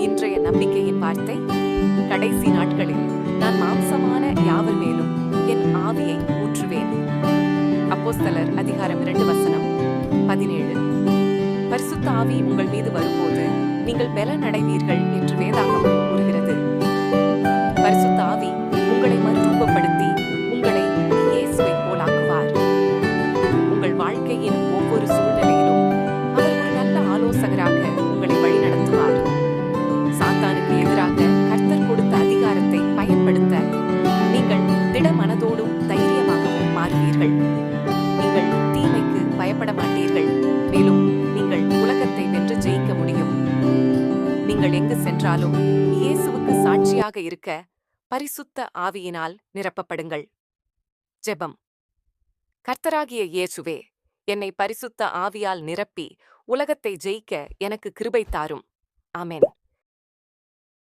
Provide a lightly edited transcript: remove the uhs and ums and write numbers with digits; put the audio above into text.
இன்றைய நம்பிக்கையின் வார்த்தை, கடைசி நாட்களில் நான் மாம்சமான யாவர் மேலும் என் ஆவியை ஊற்றுவேன். அப்போஸ்தலர் அதிகாரம் 2:17. பரிசுத்த ஆவி உங்கள் மீது வரும்போது நீங்கள் பலனடைவீர்கள் என்று வேதாகமம் கூறுகிறது. பரிசுத்த ஆவி உங்களை மறுரூபப்படுத்தி உங்களை இயேசுவை போலாக்குவார். உங்கள் வாழ்க்கையின் ஒவ்வொரு சூழ்நிலையிலும் அவர் ஒரு நல்ல ஆலோசகராக உங்களை வழிநடத்துவார். சாத்தானுக்கு எதிராக கர்த்தர் கொடுத்த அதிகாரத்தை பயன்படுத்த நீங்கள் திட மனதோடும் தைரியமாகவும் மாறுவீர்கள். நீங்கள் தீமைக்கு பயப்பட மாட்டீர்கள், மேலும் நீங்கள் உலகத்தை வென்று ஜெயிக்க முடியும். நீங்கள் எங்கு சென்றாலும் இயேசுவுக்கு சாட்சியாக இருக்க பரிசுத்த ஆவியினால் நிரப்பப்படுங்கள். ஜெபம். கர்த்தராகிய இயேசுவே, என்னை பரிசுத்த ஆவியால் நிரப்பி உலகத்தை ஜெயிக்க எனக்கு கிருபை தாரும். ஆமென்.